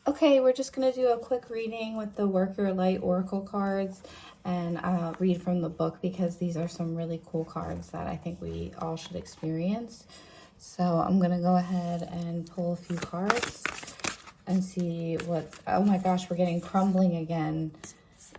Okay, we're just going to do a quick reading with the Work Your Light Oracle cards, and I'll read from the book because these are some really cool cards that I think we all should experience. So I'm going to go ahead and pull a few cards and see what... Oh my gosh, we're getting crumbling again.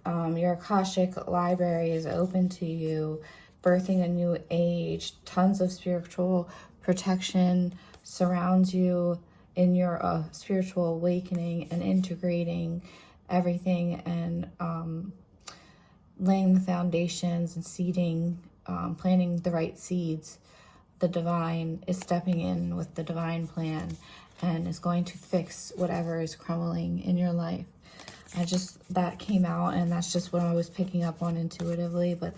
Your Akashic library is open to you, birthing a new age. Tons of spiritual protection surrounds you in your spiritual awakening and integrating everything and laying the foundations and seeding, planting the right seeds. The divine is stepping in with the divine plan and is going to fix whatever is crumbling in your life. That came out, and that's just what I was picking up on intuitively, but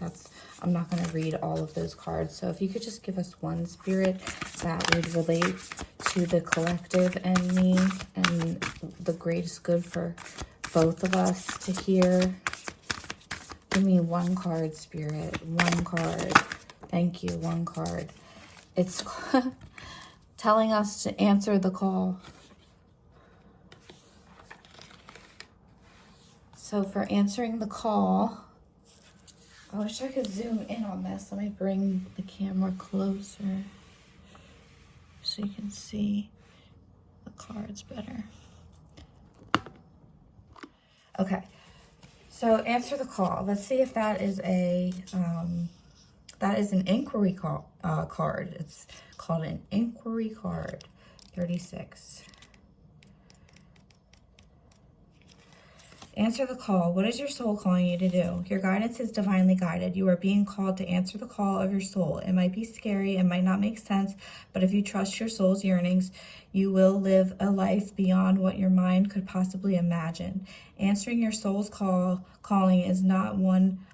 I'm not going to read all of those cards. So if you could just give us one spirit that would relate to the collective and me and the greatest good for both of us to hear. Give me one card, spirit. One card. Thank you. One card. It's telling us to answer the call. So for answering the call, I wish I could zoom in on this. Let me bring the camera closer so you can see the cards better. Okay, so answer the call. Let's see if that is an inquiry card. It's called an inquiry card, 36. Answer the call. What is your soul calling you to do? Your guidance is divinely guided. You are being called to answer the call of your soul. It might be scary, it might not make sense, but if you trust your soul's yearnings, you will live a life beyond what your mind could possibly imagine. Answering your soul's calling is not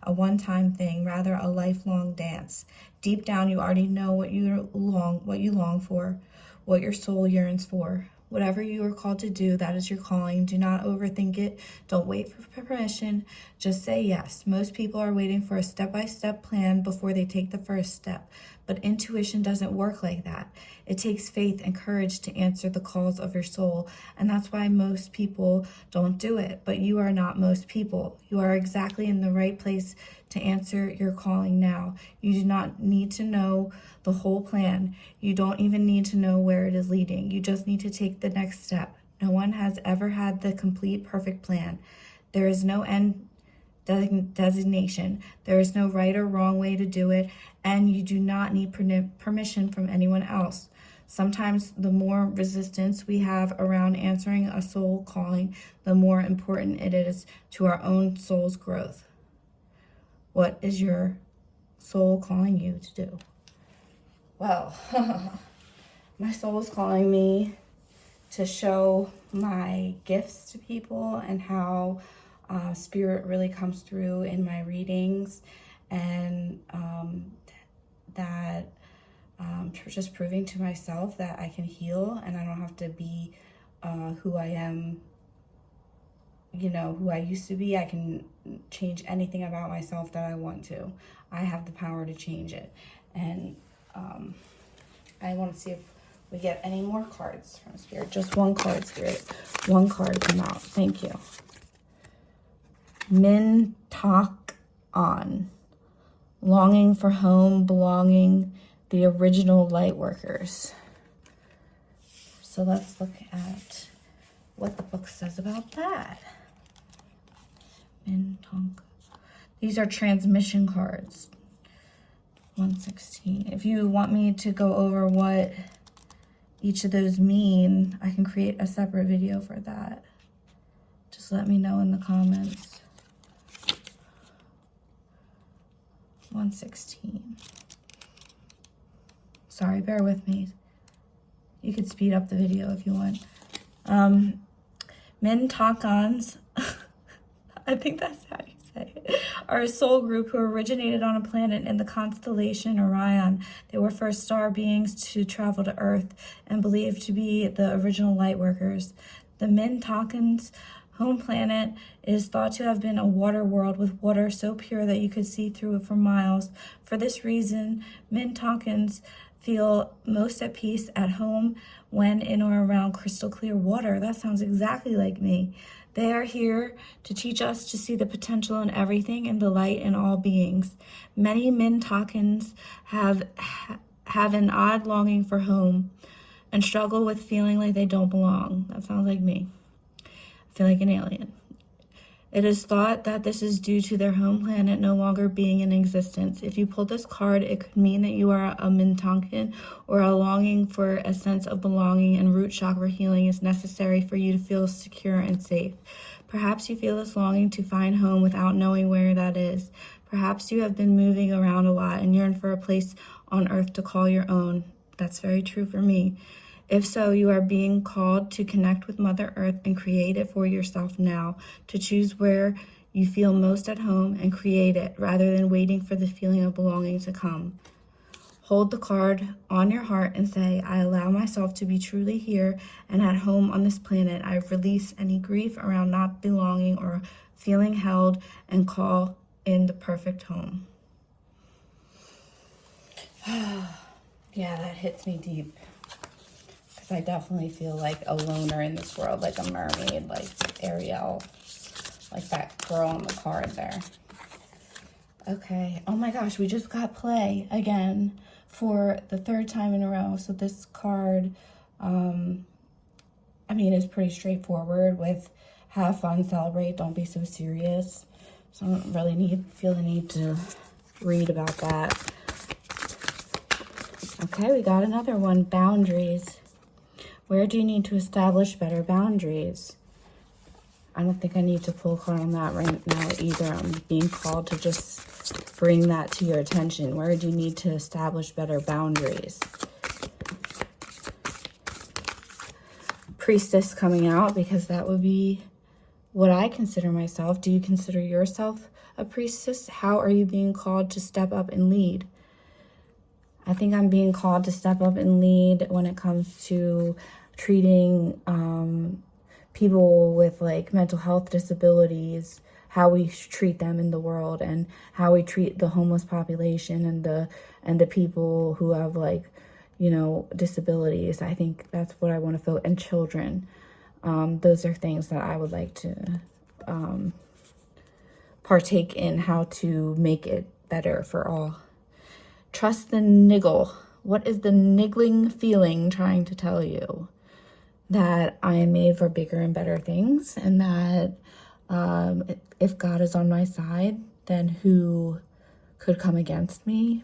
a one-time thing, rather a lifelong dance. Deep down, you already know what you long for, what your soul yearns for. Whatever you are called to do, that is your calling. Do not overthink it. Don't wait for permission. Just say yes. Most people are waiting for a step-by-step plan before they take the first step. But intuition doesn't work like that. It takes faith and courage to answer the calls of your soul. And that's why most people don't do it. But you are not most people. You are exactly in the right place to answer your calling now. You do not need to know the whole plan. You don't even need to know where it is leading. You just need to take the next step. No one has ever had the complete, perfect plan. There is no end designation. There is no right or wrong way to do it, and you do not need permission from anyone else. Sometimes the more resistance we have around answering a soul calling, the more important it is to our own soul's growth. What is your soul calling you to do? Well, my soul is calling me to show my gifts to people and how spirit really comes through in my readings, and that just proving to myself that I can heal and I don't have to be who I am, who I used to be. I can change anything about myself that I want to. I have the power to change it. And I want to see if we get any more cards from Spirit. Just one card, Spirit. One card come out. Thank you. Min Tak On. Longing for home, belonging, the original light workers. So let's look at what the book says about that. Min Tak. These are transmission cards. 116. If you want me to go over what each of those mean, I can create a separate video for that. Just let me know in the comments. 116. Sorry, bear with me. You could speed up the video if you want. Min Tak-ons, I think that's how you say it, are a soul group who originated on a planet in the constellation Orion. They were first star beings to travel to Earth and believed to be the original light workers. The Min Tak-ons' home planet is thought to have been a water world with water so pure that you could see through it for miles. For this reason, Min Tak-ons feel most at peace at home when in or around crystal clear water. That sounds exactly like me. They are here to teach us to see the potential in everything and the light in all beings. Many Mintakans have an odd longing for home and struggle with feeling like they don't belong. That sounds like me. I feel like an alien. It is thought that this is due to their home planet no longer being in existence. If you pull this card, it could mean that you are a Mintankan or a longing for a sense of belonging, and root chakra healing is necessary for you to feel secure and safe. Perhaps you feel this longing to find home without knowing where that is. Perhaps you have been moving around a lot and yearn for a place on earth to call your own. That's very true for me. If so, you are being called to connect with Mother Earth and create it for yourself now, to choose where you feel most at home and create it, rather than waiting for the feeling of belonging to come. Hold the card on your heart and say, I allow myself to be truly here and at home on this planet. I release any grief around not belonging or feeling held and call in the perfect home. Yeah, that hits me deep. I definitely feel like a loner in this world, like a mermaid, like Ariel, like that girl on the card there. Okay. Oh my gosh, we just got play again for the third time in a row. So this card, is pretty straightforward with have fun, celebrate, don't be so serious. So I don't really feel the need to read about that. Okay, we got another one, boundaries. Where do you need to establish better boundaries? I don't think I need to pull a card on that right now either. I'm being called to just bring that to your attention. Where do you need to establish better boundaries? Priestess coming out, because that would be what I consider myself. Do you consider yourself a priestess? How are you being called to step up and lead? I think I'm being called to step up and lead when it comes to treating people with like mental health disabilities, how we treat them in the world, and how we treat the homeless population and the people who have disabilities. I think that's what I want to feel, and children. Those are things that I would like to partake in, how to make it better for all. Trust the niggle. What is the niggling feeling trying to tell you? That I am made for bigger and better things, and that if God is on my side, then who could come against me?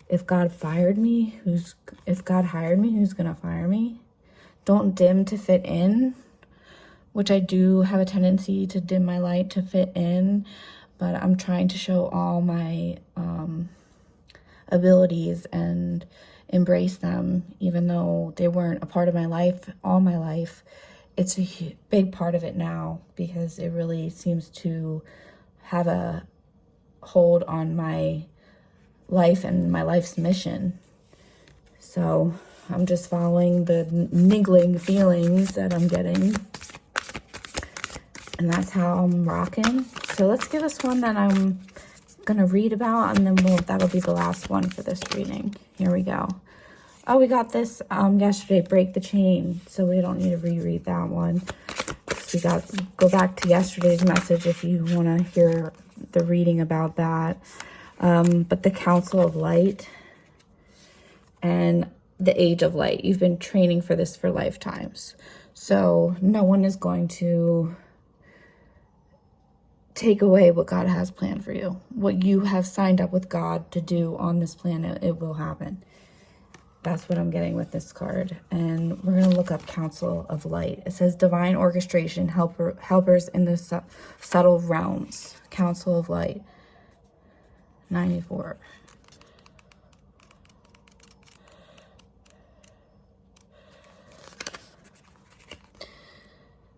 If God fired me, if God hired me, who's gonna fire me? Don't dim to fit in, which I do have a tendency to dim my light to fit in, but I'm trying to show all my abilities and embrace them, even though they weren't a part of my life all my life. It's a big part of it now, because it really seems to have a hold on my life and my life's mission. So I'm just following the niggling feelings that I'm getting, and that's how I'm rocking. So let's give us one that I'm gonna read about, and then that'll be the last one for this reading. Here we go. Oh, we got this yesterday, break the chain, so we don't need to reread that one. So go back to yesterday's message if you want to hear the reading about that. But the Council of Light and the Age of Light, you've been training for this for lifetimes, so no one is going to take away what God has planned for you. What you have signed up with God to do on this planet, it will happen. That's what I'm getting with this card. And we're going to look up Council of Light. It says divine orchestration, helpers in the subtle realms. Council of Light. 94.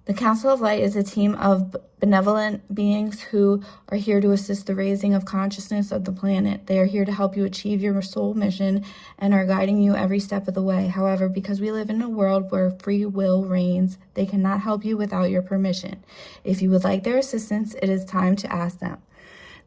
The Council of Light is a team of benevolent beings who are here to assist the raising of consciousness of the planet. They are here to help you achieve your soul mission and are guiding you every step of the way. However, because we live in a world where free will reigns, they cannot help you without your permission. If you would like their assistance, it is time to ask them.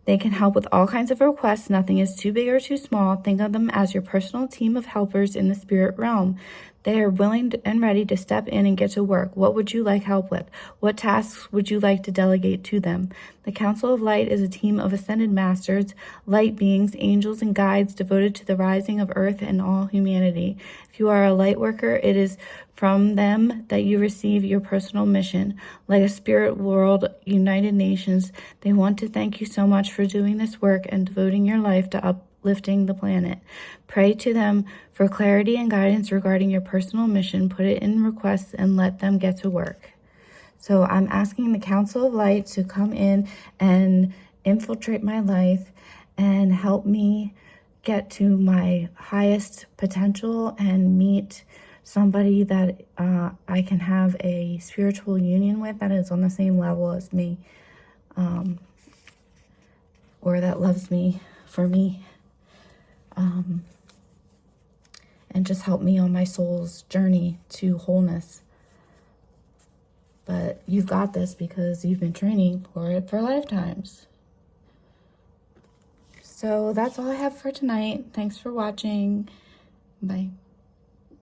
They can help with all kinds of requests. Nothing is too big or too small. Think of them as your personal team of helpers in the spirit realm. They are willing and ready to step in and get to work. What would you like help with? What tasks would you like to delegate to them? The Council of Light is a team of ascended masters, light beings, angels, and guides devoted to the rising of earth and all humanity. If you are a light worker, it is from them that you receive your personal mission. Like a spirit world, United Nations, they want to thank you so much for doing this work and devoting your life to uplifting the planet. Pray to them for clarity and guidance regarding your personal mission. Put it in requests and let them get to work. So I'm asking the Council of Light to come in and infiltrate my life and help me get to my highest potential and meet somebody that I can have a spiritual union with that is on the same level as me, or that loves me for me, and just help me on my soul's journey to wholeness. But you've got this because you've been training for it for lifetimes. So that's all I have for tonight. Thanks for watching. Bye.